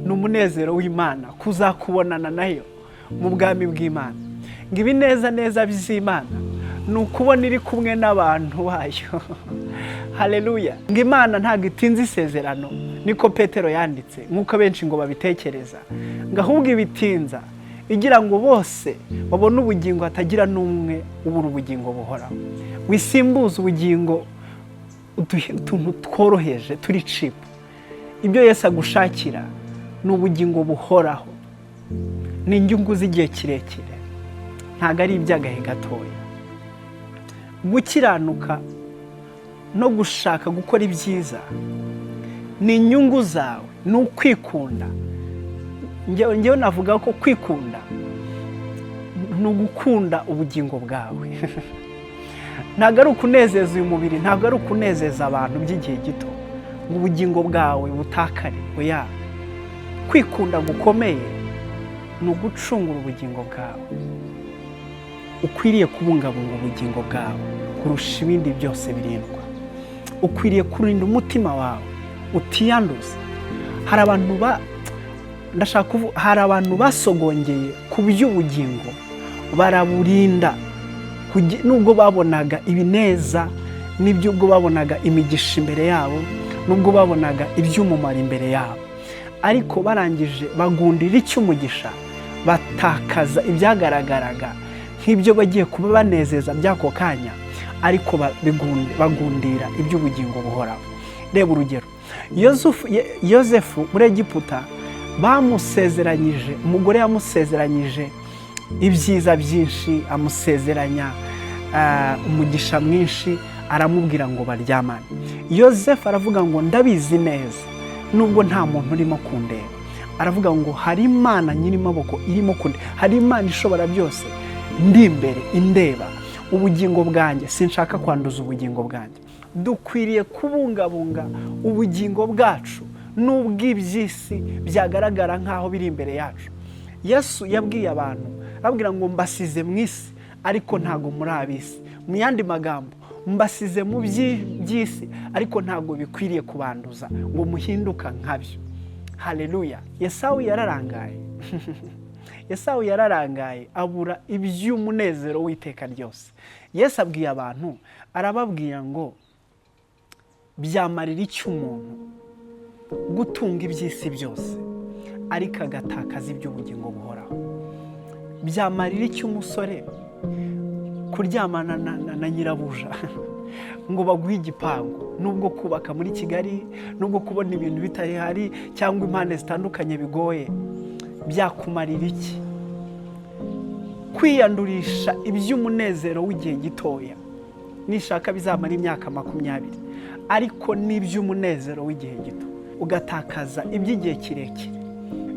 n'umunezero w'Imana kuzakubonana nayo mu bwami bw'Imana. Ngo ibineza by'Imana ni ukubona iri kumwe n'abantu bayo. Haleluya. Ngo Imana ntabwo itinze isezerano, niko Petero yanditse, nk'uko benshi ngo babitekereza. Ngo ahubwo ibitinza igira ngo bose babone ubugingo, hatagira n'umwe ubura ubugingo buhoraho. Wisimbuza ubugingo utuntu tworoheje turi cheap. Ibyo Yesu agushakira ni ubugingo buhoraho, ni inyungu z'igihe kirekire, ntabwo ari iby'agahe gatoya. Gukiranuka no gushaka gukora ibyiza ni inyungu zawe, ni ukwikunda. Njyewe navuga ko kwikunda ni ugukunda ubugingo bwawe. Ntabwo ari ukunezeza uyu mubiri, ntabwo ari ukunezeza abantu by'igihe gito ngo ubugingo bwawe butakare. Oya, kwikunda gukomeye ni ugucungura ubugingo bwawe. Ukwiriye kubungabunga ubugingo bwawe kurusha ibindi byose birindwa. Ukwiriye kurinda umutima wawe utiyanduza. Hari abantu basogongeye ku by'ubugingo baraburinda, nubwo babonaga ibineza, n'ubwo babonaga imigisha imbere yabo, nubwo babonaga iby'umumaro imbere yabo, ariko barangije bagundira icy'umugisha, batakaza ibyagaragaraga nk'ibyo bagiye kuba banezeza by'ako kanya, ariko bagundira iby'ubugingo buhoraho. Reba urugero, Yosefu muri Egiputa bamusezeranyije, umugore yamusezeranyije ibyiza byinshi, amusezeranya umugisha mwinshi, aramubwira ngo baryamane. Yosefu aravuga ngo ndabizi neza nubwo nta muntu urimo kundeba, aravuga ngo hari Imana nyir'amaboko irimo kundeba, hari Imana ishobora byose ndi imbere indeba. Ubugingo bwanjye sinshaka kwanduza ubugingo bwanjye. Dukwiriye kubungabunga ubugingo bwacu n'ubw'iby'isi byagaragara nk'aho biri imbere yacu. Yesu yabwiye abantu, arabwira ngo mbasize mu isi ariko ntago muri ab'isi. Mu yandi magambo, mbasize mu by'isi ariko ntago bikwiriye kubanduza ngo muhinduka nkabyo. Haleluya. Yesawu yararangaye. Yesawu yararangaye abura iby'umunezero w'iteka ryose. Yesu abwiye abantu, arababwira ngo byamarira iki umuntu gutunga iby'isi byose ariko agatakaza iby'ubugingo buhoraho? Byamarira iki umusore kuryamana na nyirabuja ngo baguhe igipangu, nubwo kubaka muri Kigali, nubwo kubona ibintu bitari cyangwa impande zitandukanye bigoye? Byakumarira iki kwiyandurisha iby'umunezero w'igihe gitoya? Nishaka bizamara imyaka 20, ariko n'iby'umunezero w'igihe gito ugatakaza iby'igihe kirekire.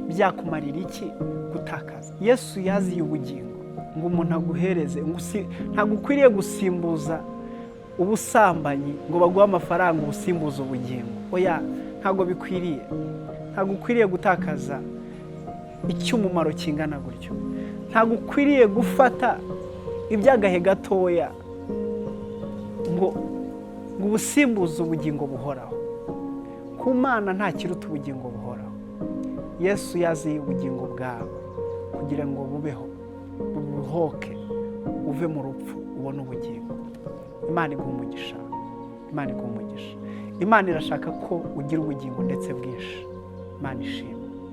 Byakumarira iki gutakaza? Yesu yaziye ubugingo ngo umuntu aguhereze, ntabwo ukwiriye gusimbuza ubusambanyi ngo baguhe amafaranga ubusimbuza ubugingo. Oya, ntabwo bikwiriye. Ntabwo ukwiriye gutakaza icy'umumaro kingana gutyo. Ntabwo ukwiriye gufata iby'agahe gatoya ngo ubusimbuze ubugingo buhoraho. Ku Mana nta kiruta ubugingo buhoraho. Yesu yaziye ubugingo bwawe kugira ngo bubeho, buruhoke, uve mu rupfu ubone ubugingo. Imana iguha umugisha. Imana iguha umugisha. Imana irashaka ko ugira ubugingo ndetse bwinshi. Imana ishimwe.